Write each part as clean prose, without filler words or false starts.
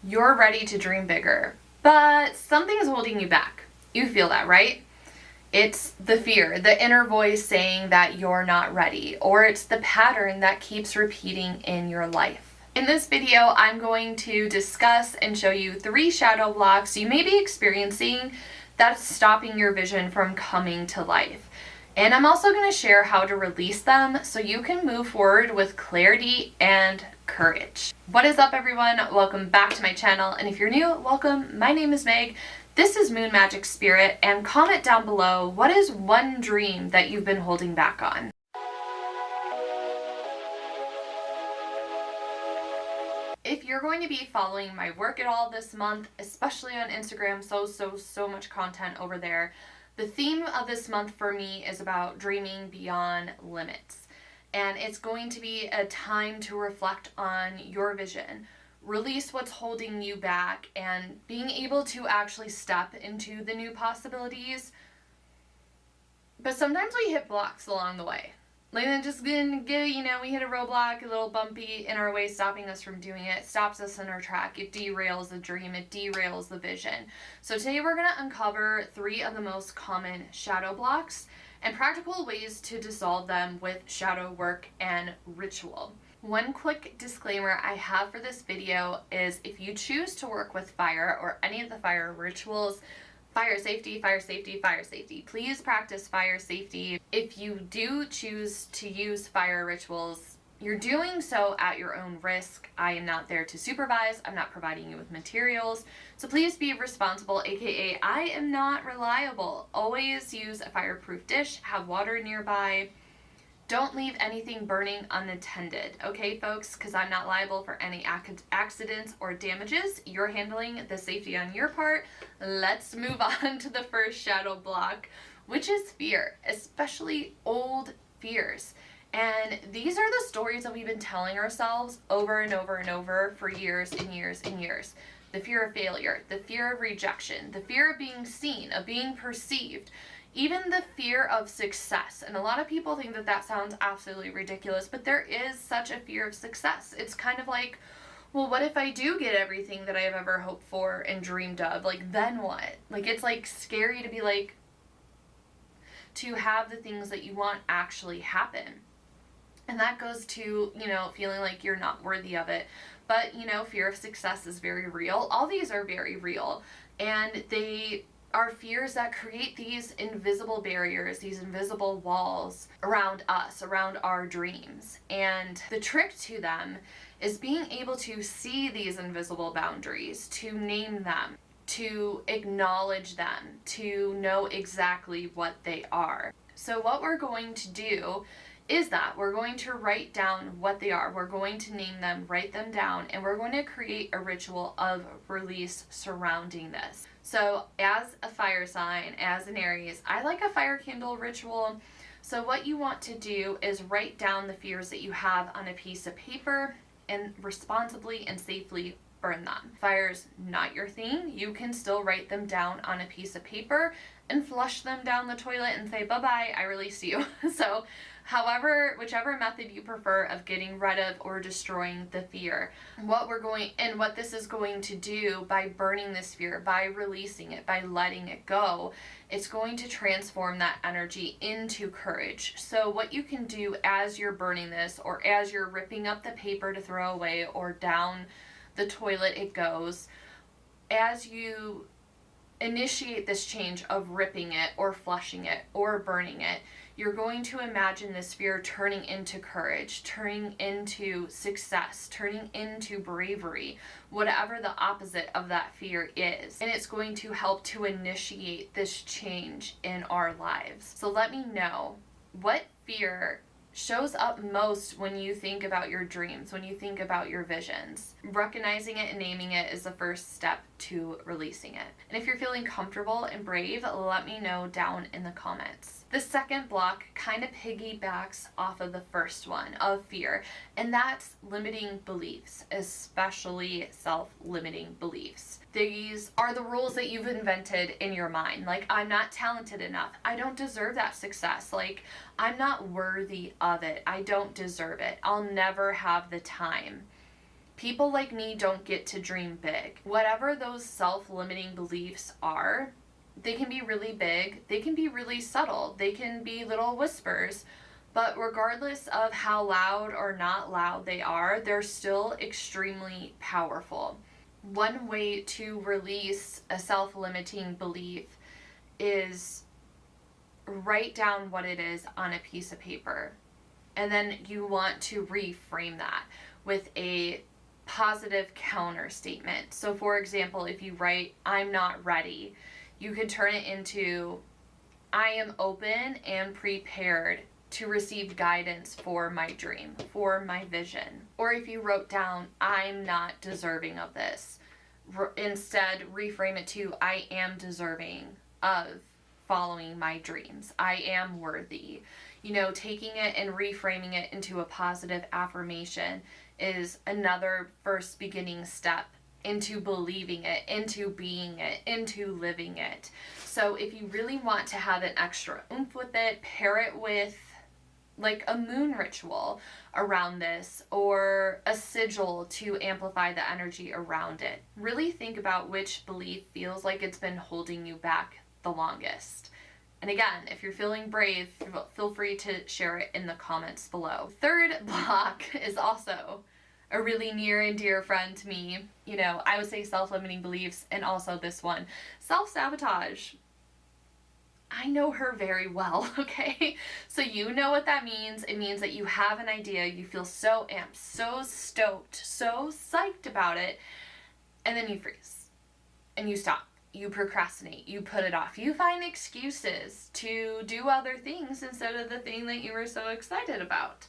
You're ready to dream bigger, but something is holding you back. You feel that, right? It's the fear, the inner voice saying that you're not ready, or it's the pattern that keeps repeating in your life. In this video, I'm going to discuss and show you 3 shadow blocks you may be experiencing that's stopping your vision from coming to life. And I'm also going to share how to release them so you can move forward with clarity and courage. What is up, everyone? Welcome back to my channel, and if you're new, welcome. My name is Meg. This is Moon Magic Spirit, and comment down below, what is one dream that you've been holding back on? If you're going to be following my work at all this month, especially on Instagram, so much content over there, the theme of this month for me is about dreaming beyond limits. And it's going to be a time to reflect on your vision, release what's holding you back, and being able to actually step into the new possibilities. But sometimes we hit blocks along the way. Like, it just didn't get, we hit a roadblock, a little bumpy in our way, stopping us from doing it. It stops us in our track. It derails the dream. It derails the vision. So today we're going to uncover 3 of the most common shadow blocks and practical ways to dissolve them with shadow work and ritual. One quick disclaimer I have for this video is if you choose to work with fire or any of the fire rituals, fire safety, fire safety, fire safety. Please practice fire safety. If you do choose to use fire rituals, you're doing so at your own risk. I am not there to supervise. I'm not providing you with materials. So please be responsible, aka I am not reliable. Always use a fireproof dish, have water nearby. Don't leave anything burning unattended, okay, folks? Because I'm not liable for any accidents or damages. You're handling the safety on your part. Let's move on to the first shadow block, which is fear, especially old fears. And these are the stories that we've been telling ourselves over and over and over for years and years and years. The fear of failure, the fear of rejection, the fear of being seen, of being perceived, even the fear of success. And a lot of people think that that sounds absolutely ridiculous, but there is such a fear of success. It's kind of like, well, what if I do get everything that I've ever hoped for and dreamed of? Like, then what? Like, it's like scary to be like, to have the things that you want actually happen. And that goes to, feeling like you're not worthy of it. But, fear of success is very real. All these are very real. And they are fears that create these invisible barriers, these invisible walls around us, around our dreams. And the trick to them is being able to see these invisible boundaries, to name them, to acknowledge them, to know exactly what they are. So what we're going to do is that we're going to write down what they are. We're going to name them, write them down, and we're going to create a ritual of release surrounding this. So as a fire sign, as an Aries, I like a fire candle ritual. So what you want to do is write down the fears that you have on a piece of paper and responsibly and safely burn them. Fire's not your thing. You can still write them down on a piece of paper and flush them down the toilet and say, bye-bye, I release you. So whichever method you prefer of getting rid of or destroying the fear, what this is going to do by burning this fear, by releasing it, by letting it go, it's going to transform that energy into courage. So what you can do as you're burning this, or as you're ripping up the paper to throw away, or down the toilet it goes, as you initiate this change of ripping it or flushing it or burning it, you're going to imagine this fear turning into courage, turning into success, turning into bravery, whatever the opposite of that fear is. And it's going to help to initiate this change in our lives. So let me know, what fear shows up most when you think about your dreams, when you think about your visions? Recognizing it and naming it is the first step to releasing it. And if you're feeling comfortable and brave, let me know down in the comments. The second block kind of piggybacks off of the first one of fear, and that's limiting beliefs, especially self-limiting beliefs. These are the rules that you've invented in your mind. Like, I'm not talented enough. I don't deserve that success. Like, I'm not worthy of it. I don't deserve it. I'll never have the time. People like me don't get to dream big. Whatever those self-limiting beliefs are, they can be really big, they can be really subtle, they can be little whispers, but regardless of how loud or not loud they are, they're still extremely powerful. One way to release a self-limiting belief is write down what it is on a piece of paper. And then you want to reframe that with a positive counter statement. So for example, if you write, I'm not ready, you could turn it into, I am open and prepared to receive guidance for my dream, for my vision. Or if you wrote down, I'm not deserving of this, instead reframe it to, I am deserving of following my dreams. I am worthy. You know, taking it and reframing it into a positive affirmation is another first beginning step into believing it, into being it, into living it. So if you really want to have an extra oomph with it, pair it with like a moon ritual around this, or a sigil to amplify the energy around it. Really think about which belief feels like it's been holding you back the longest. And again, if you're feeling brave, feel free to share it in the comments below. Third block is also a really near and dear friend to me. You know, I would say self-limiting beliefs, and also this one, self-sabotage. I know her very well, okay? So you know what that means. It means that you have an idea, you feel so amped, so stoked, so psyched about it, and then you freeze and you stop. You procrastinate, you put it off, you find excuses to do other things instead of the thing that you were so excited about.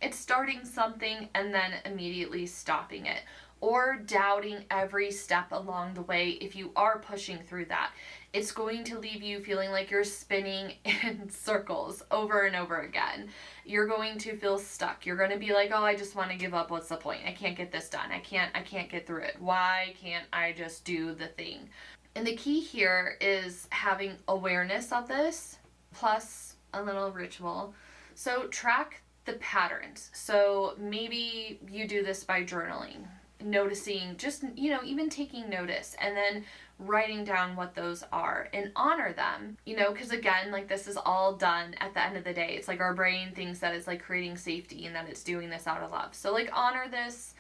It's starting something and then immediately stopping it, or doubting every step along the way. If you are pushing through that, it's going to leave you feeling like you're spinning in circles over and over again. You're going to feel stuck. You're going to be like, oh, I just want to give up. What's the point? I can't get this done. I can't get through it. Why can't I just do the thing? And the key here is having awareness of this, plus a little ritual. So track the patterns. So maybe you do this by journaling, noticing, just, you know, even taking notice, and then writing down what those are and honor them, you know, because again, like, this is all done at the end of the day. It's like our brain thinks that it's like creating safety and that it's doing this out of love. So like, honor this,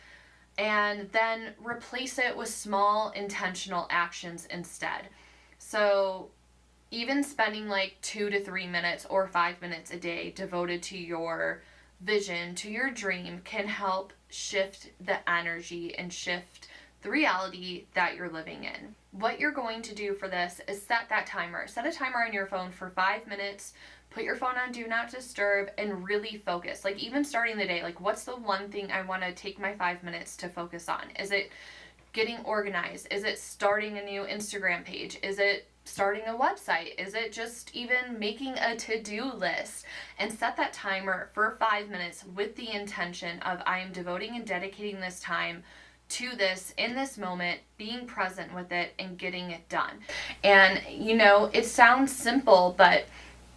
and then replace it with small intentional actions instead. So even spending like 2 to 3 minutes or 5 minutes a day devoted to your vision, to your dream, can help shift the energy and shift the reality that you're living in. What you're going to do for this is set that timer. Set a timer on your phone for 5 minutes. Put your phone on Do Not Disturb and really focus. Like, even starting the day, like, what's the one thing I want to take my 5 minutes to focus on? Is it getting organized? Is it starting a new Instagram page? Is it starting a website? Is it just even making a to-do list? And set that timer for 5 minutes with the intention of, I am devoting and dedicating this time to this in this moment, being present with it and getting it done. And you know, it sounds simple, but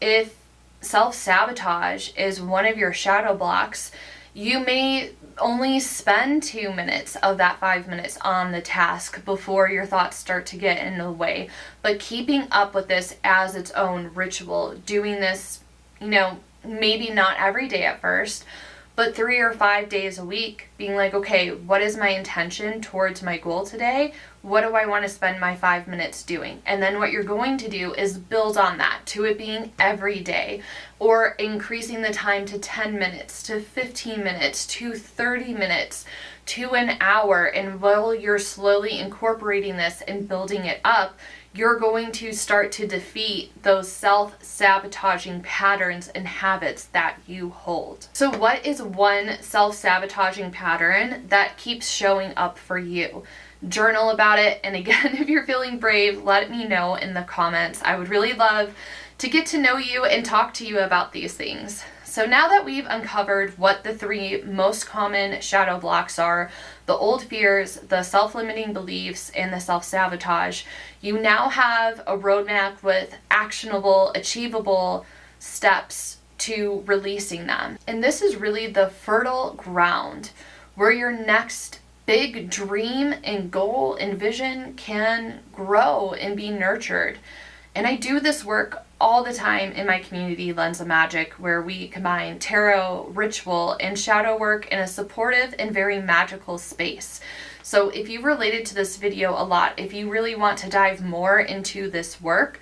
if self-sabotage is one of your shadow blocks, you may only spend 2 minutes of that 5 minutes on the task before your thoughts start to get in the way. But keeping up with this as its own ritual, doing this, you know, maybe not every day at first, but 3 or 5 days a week, being like, okay, what is my intention towards my goal today? What do I want to spend my 5 minutes doing? And then what you're going to do is build on that to it being every day, or increasing the time to 10 minutes, to 15 minutes, to 30 minutes, to an hour. And while you're slowly incorporating this and building it up, you're going to start to defeat those self-sabotaging patterns and habits that you hold. So what is one self-sabotaging pattern that keeps showing up for you? Journal about it. And again, if you're feeling brave, let me know in the comments. I would really love to get to know you and talk to you about these things. So now that we've uncovered what the 3 most common shadow blocks are, the old fears, the self-limiting beliefs, and the self-sabotage, you now have a roadmap with actionable, achievable steps to releasing them. And this is really the fertile ground where your next big dream and goal and vision can grow and be nurtured. And I do this work all the time in my community, Lens of Magic, where we combine tarot, ritual, and shadow work in a supportive and very magical space. So if you related to this video a lot, if you really want to dive more into this work,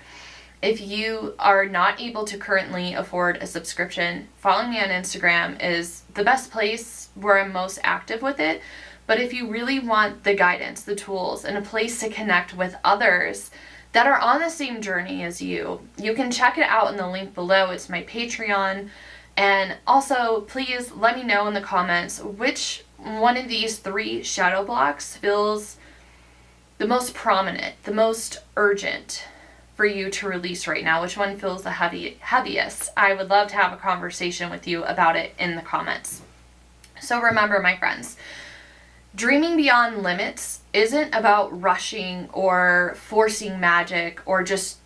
if you are not able to currently afford a subscription, following me on Instagram is the best place where I'm most active with it. But if you really want the guidance, the tools, and a place to connect with others that are on the same journey as you, you can check it out in the link below. It's my Patreon. And also, please let me know in the comments which one of these 3 shadow blocks feels the most prominent, the most urgent for you to release right now. Which one feels the heaviest? I would love to have a conversation with you about it in the comments. So remember, my friends, dreaming beyond limits isn't about rushing or forcing magic or just,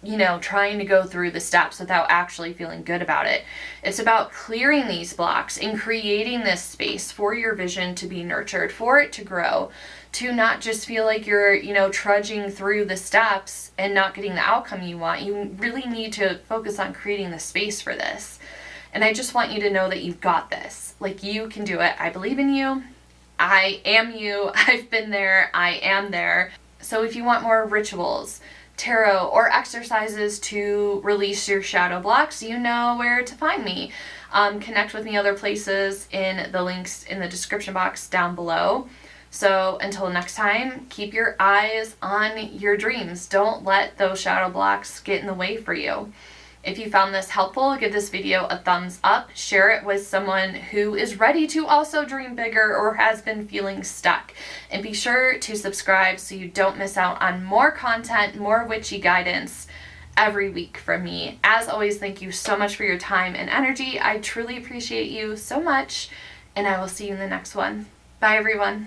trying to go through the steps without actually feeling good about it. It's about clearing these blocks and creating this space for your vision to be nurtured, for it to grow, to not just feel like you're, trudging through the steps and not getting the outcome you want. You really need to focus on creating the space for this. And I just want you to know that you've got this. Like, you can do it. I believe in you. I am you. I've been there. I am there. So if you want more rituals, tarot, or exercises to release your shadow blocks, you know where to find me. Connect with me other places in the links in the description box down below. So until next time, keep your eyes on your dreams. Don't let those shadow blocks get in the way for you. If you found this helpful, give this video a thumbs up, share it with someone who is ready to also dream bigger or has been feeling stuck. And be sure to subscribe so you don't miss out on more content, more witchy guidance every week from me. As always, thank you so much for your time and energy. I truly appreciate you so much, and I will see you in the next one. Bye, everyone.